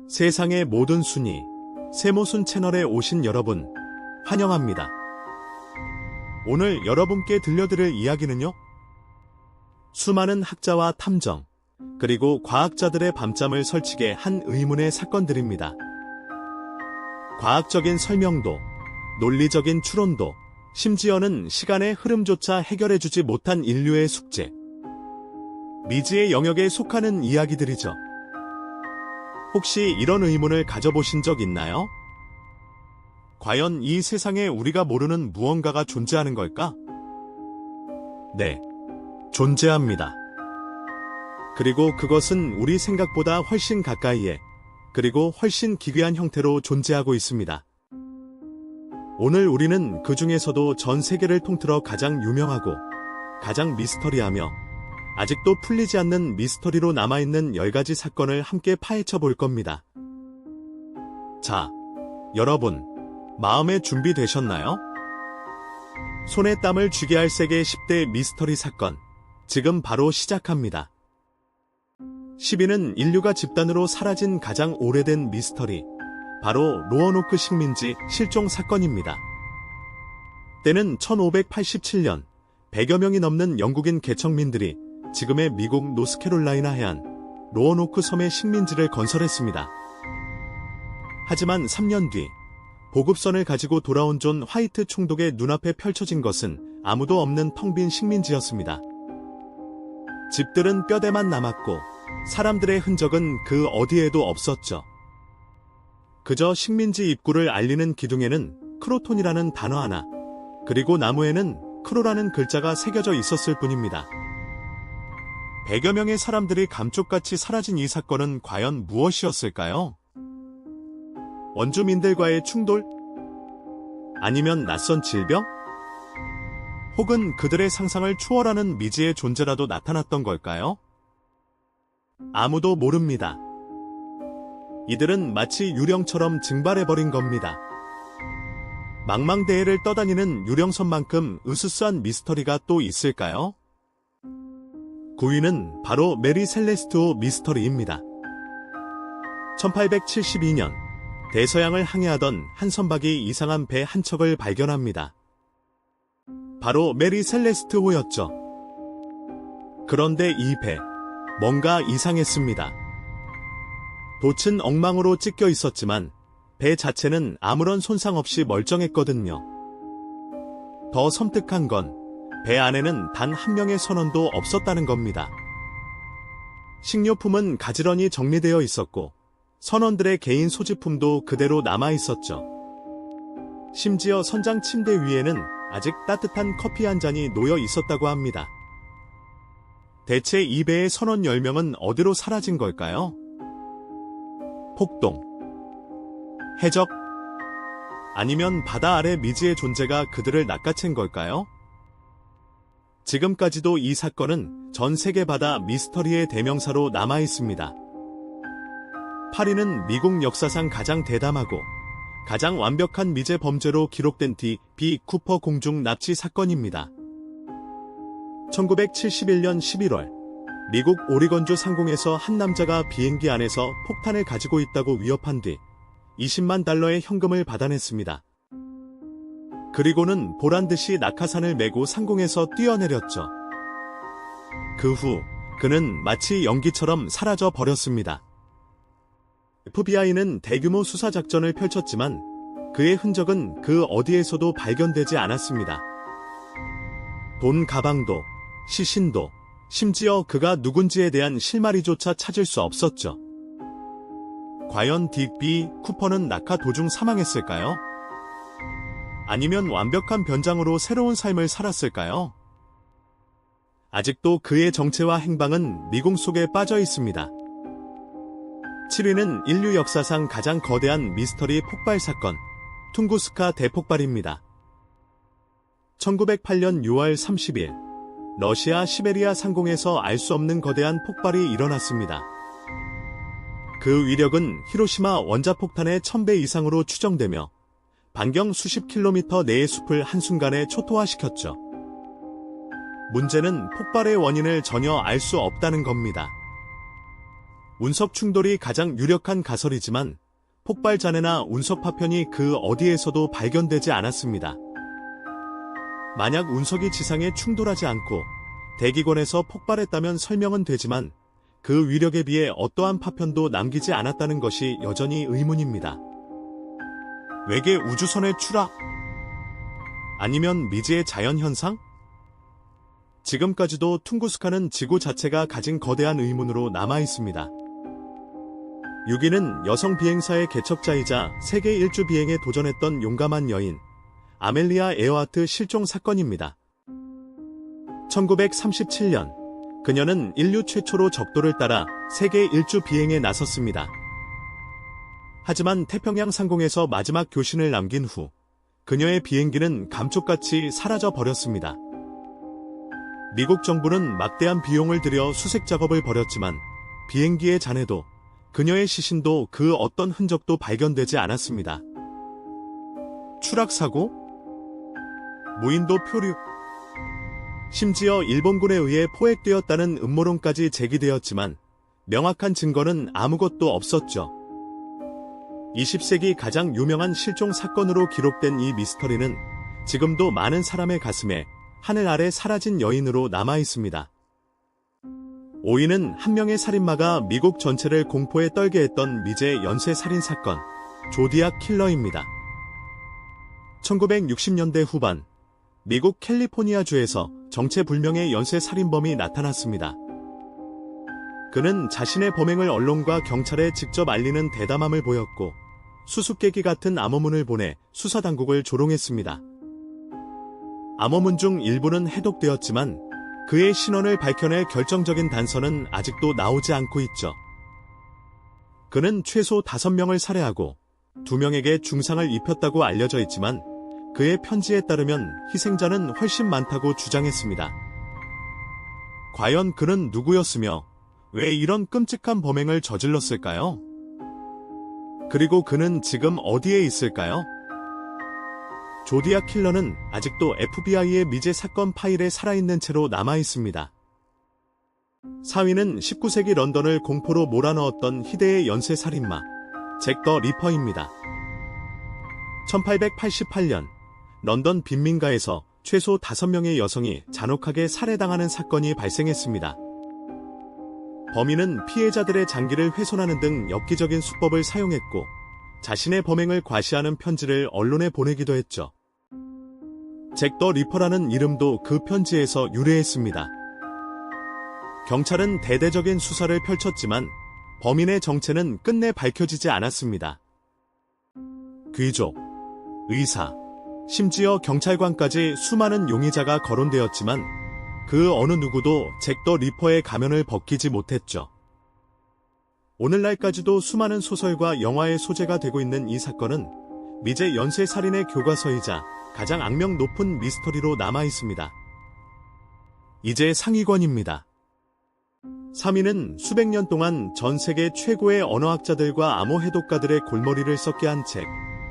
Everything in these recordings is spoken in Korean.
세상의 모든 순위, 세모순 채널에 오신 여러분, 환영합니다. 오늘 여러분께 들려드릴 이야기는요, 수많은 학자와 탐정, 그리고 과학자들의 밤잠을 설치게 한 의문의 사건들입니다. 과학적인 설명도, 논리적인 추론도, 심지어는 시간의 흐름조차 해결해주지 못한 인류의 숙제. 미지의 영역에 속하는 이야기들이죠. 혹시 이런 의문을 가져보신 적 있나요? 과연 이 세상에 우리가 모르는 무언가가 존재하는 걸까? 네, 존재합니다. 그리고 그것은 우리 생각보다 훨씬 가까이에, 그리고 훨씬 기괴한 형태로 존재하고 있습니다. 오늘 우리는 그 중에서도 전 세계를 통틀어 가장 유명하고 가장 미스터리하며 아직도 풀리지 않는 미스터리로 남아있는 10가지 사건을 함께 파헤쳐 볼 겁니다. 자, 여러분, 마음의 준비 되셨나요? 손에 땀을 쥐게 할 세계 10대 미스터리 사건, 지금 바로 시작합니다. 10위는 인류가 집단으로 사라진 가장 오래된 미스터리, 바로 로어노크 식민지 실종 사건입니다. 때는 1587년, 100여 명이 넘는 영국인 개척민들이 지금의 미국 노스캐롤라이나 해안, 로어노크 섬의 식민지를 건설했습니다. 하지만 3년 뒤, 보급선을 가지고 돌아온 존 화이트 총독의 눈앞에 펼쳐진 것은 아무도 없는 텅 빈 식민지였습니다. 집들은 뼈대만 남았고, 사람들의 흔적은 그 어디에도 없었죠. 그저 식민지 입구를 알리는 기둥에는 크로톤이라는 단어 하나, 그리고 나무에는 크로라는 글자가 새겨져 있었을 뿐입니다. 100여 명의 사람들이 감쪽같이 사라진 이 사건은 과연 무엇이었을까요? 원주민들과의 충돌? 아니면 낯선 질병? 혹은 그들의 상상을 초월하는 미지의 존재라도 나타났던 걸까요? 아무도 모릅니다. 이들은 마치 유령처럼 증발해버린 겁니다. 망망대해를 떠다니는 유령선만큼 으스스한 미스터리가 또 있을까요? 9위는 바로 메리 셀레스트호 미스터리입니다. 1872년 대서양을 항해하던 한 선박이 이상한 배 한 척을 발견합니다. 바로 메리 셀레스트호였죠. 그런데 이 배, 뭔가 이상했습니다. 돛은 엉망으로 찢겨 있었지만 배 자체는 아무런 손상 없이 멀쩡했거든요. 더 섬뜩한 건 배 안에는 단 한 명의 선원도 없었다는 겁니다. 식료품은 가지런히 정리되어 있었고 선원들의 개인 소지품도 그대로 남아 있었죠. 심지어 선장 침대 위에는 아직 따뜻한 커피 한 잔이 놓여 있었다고 합니다. 대체 이 배의 선원 10명은 어디로 사라진 걸까요? 폭동, 해적, 아니면 바다 아래 미지의 존재가 그들을 낚아챈 걸까요? 지금까지도 이 사건은 전 세계 바다 미스터리의 대명사로 남아 있습니다. 8위는 미국 역사상 가장 대담하고 가장 완벽한 미제 범죄로 기록된 D.B. 쿠퍼 공중 납치 사건입니다. 1971년 11월, 미국 오리건주 상공에서 한 남자가 비행기 안에서 폭탄을 가지고 있다고 위협한 뒤 20만 달러의 현금을 받아냈습니다. 그리고는 보란듯이 낙하산을 메고 상공에서 뛰어내렸죠. 그 후 그는 마치 연기처럼 사라져 버렸습니다. FBI는 대규모 수사 작전을 펼쳤지만 그의 흔적은 그 어디에서도 발견되지 않았습니다. 돈 가방도, 시신도, 심지어 그가 누군지에 대한 실마리조차 찾을 수 없었죠. 과연 D.B. 쿠퍼는 낙하 도중 사망했을까요? 아니면 완벽한 변장으로 새로운 삶을 살았을까요? 아직도 그의 정체와 행방은 미궁 속에 빠져 있습니다. 7위는 인류 역사상 가장 거대한 미스터리 폭발 사건, 퉁구스카 대폭발입니다. 1908년 6월 30일, 러시아 시베리아 상공에서 알 수 없는 거대한 폭발이 일어났습니다. 그 위력은 히로시마 원자폭탄의 1000배 이상으로 추정되며 반경 수십 킬로미터 내의 숲을 한순간에 초토화시켰죠. 문제는 폭발의 원인을 전혀 알 수 없다는 겁니다. 운석 충돌이 가장 유력한 가설이지만 폭발 잔해나 운석 파편이 그 어디에서도 발견되지 않았습니다. 만약 운석이 지상에 충돌하지 않고 대기권에서 폭발했다면 설명은 되지만 그 위력에 비해 어떠한 파편도 남기지 않았다는 것이 여전히 의문입니다. 외계 우주선의 추락? 아니면 미지의 자연현상? 지금까지도 퉁구스카는 지구 자체가 가진 거대한 의문으로 남아있습니다. 6위는 여성 비행사의 개척자이자 세계 일주 비행에 도전했던 용감한 여인, 아멜리아 에어하트 실종 사건입니다. 1937년, 그녀는 인류 최초로 적도를 따라 세계 일주 비행에 나섰습니다. 하지만 태평양 상공에서 마지막 교신을 남긴 후 그녀의 비행기는 감쪽같이 사라져 버렸습니다. 미국 정부는 막대한 비용을 들여 수색 작업을 벌였지만 비행기의 잔해도 그녀의 시신도 그 어떤 흔적도 발견되지 않았습니다. 추락사고? 무인도 표류? 심지어 일본군에 의해 포획되었다는 음모론까지 제기되었지만 명확한 증거는 아무것도 없었죠. 20세기 가장 유명한 실종 사건으로 기록된 이 미스터리는 지금도 많은 사람의 가슴에 하늘 아래 사라진 여인으로 남아있습니다. 5위는 한 명의 살인마가 미국 전체를 공포에 떨게 했던 미제 연쇄 살인 사건, 조디악 킬러입니다. 1960년대 후반, 미국 캘리포니아주에서 정체불명의 연쇄 살인범이 나타났습니다. 그는 자신의 범행을 언론과 경찰에 직접 알리는 대담함을 보였고 수수께끼 같은 암호문을 보내 수사당국을 조롱했습니다. 암호문 중 일부는 해독되었지만 그의 신원을 밝혀낼 결정적인 단서는 아직도 나오지 않고 있죠. 그는 최소 5명을 살해하고 2명에게 중상을 입혔다고 알려져 있지만 그의 편지에 따르면 희생자는 훨씬 많다고 주장했습니다. 과연 그는 누구였으며 왜 이런 끔찍한 범행을 저질렀을까요? 그리고 그는 지금 어디에 있을까요? 조디악 킬러는 아직도 FBI의 미제 사건 파일에 살아있는 채로 남아있습니다. 4위는 19세기 런던을 공포로 몰아넣었던 희대의 연쇄살인마, 잭 더 리퍼입니다. 1888년, 런던 빈민가에서 최소 5명의 여성이 잔혹하게 살해당하는 사건이 발생했습니다. 범인은 피해자들의 장기를 훼손하는 등 엽기적인 수법을 사용했고 자신의 범행을 과시하는 편지를 언론에 보내기도 했죠. 잭 더 리퍼라는 이름도 그 편지에서 유래했습니다. 경찰은 대대적인 수사를 펼쳤지만 범인의 정체는 끝내 밝혀지지 않았습니다. 귀족, 의사, 심지어 경찰관까지 수많은 용의자가 거론되었지만 그 어느 누구도 잭 더 리퍼의 가면을 벗기지 못했죠. 오늘날까지도 수많은 소설과 영화의 소재가 되고 있는 이 사건은 미제 연쇄살인의 교과서이자 가장 악명 높은 미스터리로 남아있습니다. 이제 상위권입니다. 3위는 수백 년 동안 전 세계 최고의 언어학자들과 암호 해독가들의 골머리를 썩게 한 책,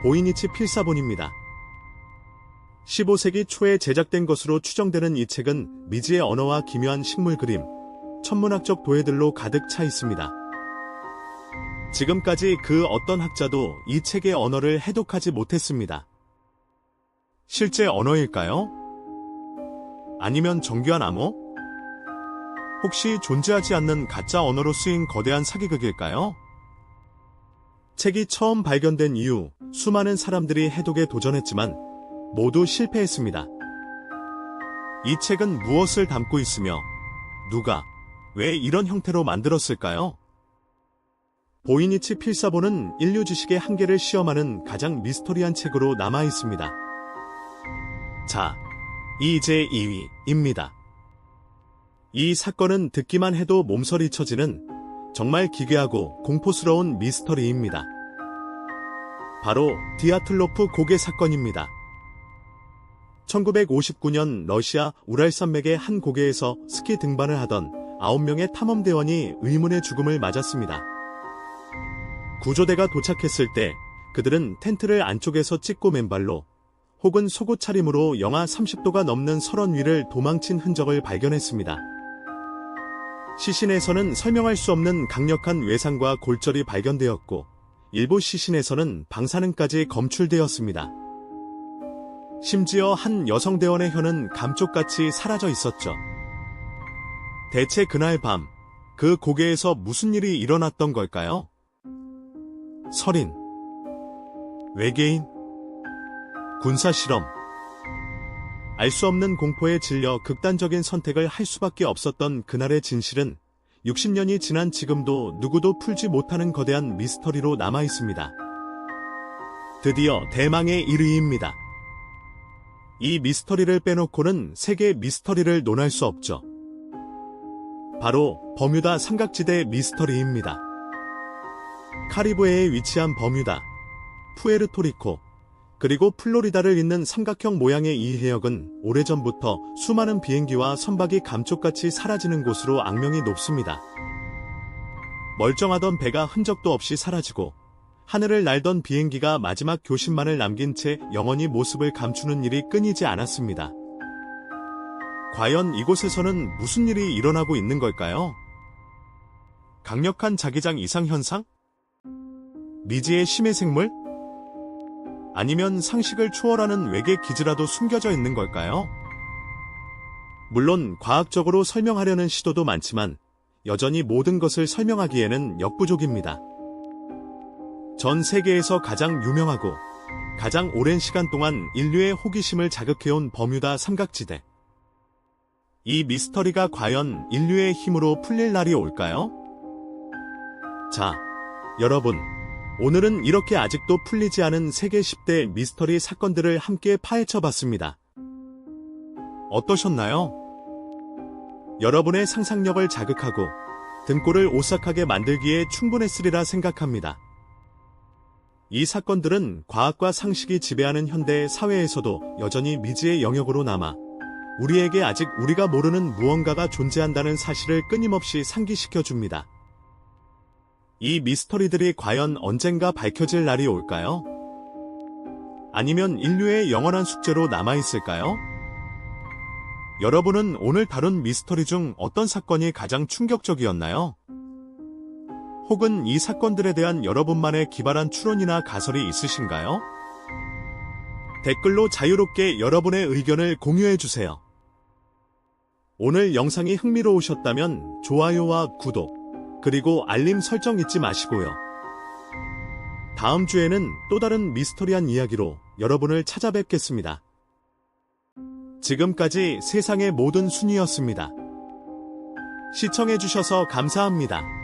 보이니치 필사본입니다. 15세기 초에 제작된 것으로 추정되는 이 책은 미지의 언어와 기묘한 식물 그림, 천문학적 도해들로 가득 차 있습니다. 지금까지 그 어떤 학자도 이 책의 언어를 해독하지 못했습니다. 실제 언어일까요? 아니면 정교한 암호? 혹시 존재하지 않는 가짜 언어로 쓰인 거대한 사기극일까요? 책이 처음 발견된 이후 수많은 사람들이 해독에 도전했지만 모두 실패했습니다. 이 책은 무엇을 담고 있으며 누가, 왜 이런 형태로 만들었을까요? 보이니치 필사본은 인류 지식의 한계를 시험하는 가장 미스터리한 책으로 남아있습니다. 자, 이제 2위입니다. 이 사건은 듣기만 해도 몸서리 쳐지는 정말 기괴하고 공포스러운 미스터리입니다. 바로 디아틀로프 고개 사건입니다. 1959년 러시아 우랄산맥의 한 고개에서 스키 등반을 하던 9명의 탐험대원이 의문의 죽음을 맞았습니다. 구조대가 도착했을 때 그들은 텐트를 안쪽에서 찢고 맨발로 혹은 속옷 차림으로 영하 30도가 넘는 설원 위를 도망친 흔적을 발견했습니다. 시신에서는 설명할 수 없는 강력한 외상과 골절이 발견되었고 일부 시신에서는 방사능까지 검출되었습니다. 심지어 한 여성 대원의 혀는 감쪽같이 사라져 있었죠. 대체 그날 밤 그 고개에서 무슨 일이 일어났던 걸까요? 살인, 외계인, 군사실험. 알 수 없는 공포에 질려 극단적인 선택을 할 수밖에 없었던 그날의 진실은 60년이 지난 지금도 누구도 풀지 못하는 거대한 미스터리로 남아 있습니다. 드디어 대망의 1위입니다. 이 미스터리를 빼놓고는 세계 미스터리를 논할 수 없죠. 바로 버뮤다 삼각지대 미스터리입니다. 카리브해에 위치한 버뮤다, 푸에르토리코, 그리고 플로리다를 잇는 삼각형 모양의 이 해역은 오래전부터 수많은 비행기와 선박이 감쪽같이 사라지는 곳으로 악명이 높습니다. 멀쩡하던 배가 흔적도 없이 사라지고 하늘을 날던 비행기가 마지막 교신만을 남긴 채 영원히 모습을 감추는 일이 끊이지 않았습니다. 과연 이곳에서는 무슨 일이 일어나고 있는 걸까요? 강력한 자기장 이상 현상? 미지의 심해 생물? 아니면 상식을 초월하는 외계 기지라도 숨겨져 있는 걸까요? 물론 과학적으로 설명하려는 시도도 많지만 여전히 모든 것을 설명하기에는 역부족입니다. 전 세계에서 가장 유명하고 가장 오랜 시간 동안 인류의 호기심을 자극해온 버뮤다 삼각지대. 이 미스터리가 과연 인류의 힘으로 풀릴 날이 올까요? 자, 여러분, 오늘은 이렇게 아직도 풀리지 않은 세계 10대 미스터리 사건들을 함께 파헤쳐봤습니다. 어떠셨나요? 여러분의 상상력을 자극하고 등골을 오싹하게 만들기에 충분했으리라 생각합니다. 이 사건들은 과학과 상식이 지배하는 현대 사회에서도 여전히 미지의 영역으로 남아 우리에게 아직 우리가 모르는 무언가가 존재한다는 사실을 끊임없이 상기시켜줍니다. 이 미스터리들이 과연 언젠가 밝혀질 날이 올까요? 아니면 인류의 영원한 숙제로 남아있을까요? 여러분은 오늘 다룬 미스터리 중 어떤 사건이 가장 충격적이었나요? 혹은 이 사건들에 대한 여러분만의 기발한 추론이나 가설이 있으신가요? 댓글로 자유롭게 여러분의 의견을 공유해주세요. 오늘 영상이 흥미로우셨다면 좋아요와 구독, 그리고 알림 설정 잊지 마시고요. 다음 주에는 또 다른 미스터리한 이야기로 여러분을 찾아뵙겠습니다. 지금까지 세상의 모든 순위였습니다. 시청해주셔서 감사합니다.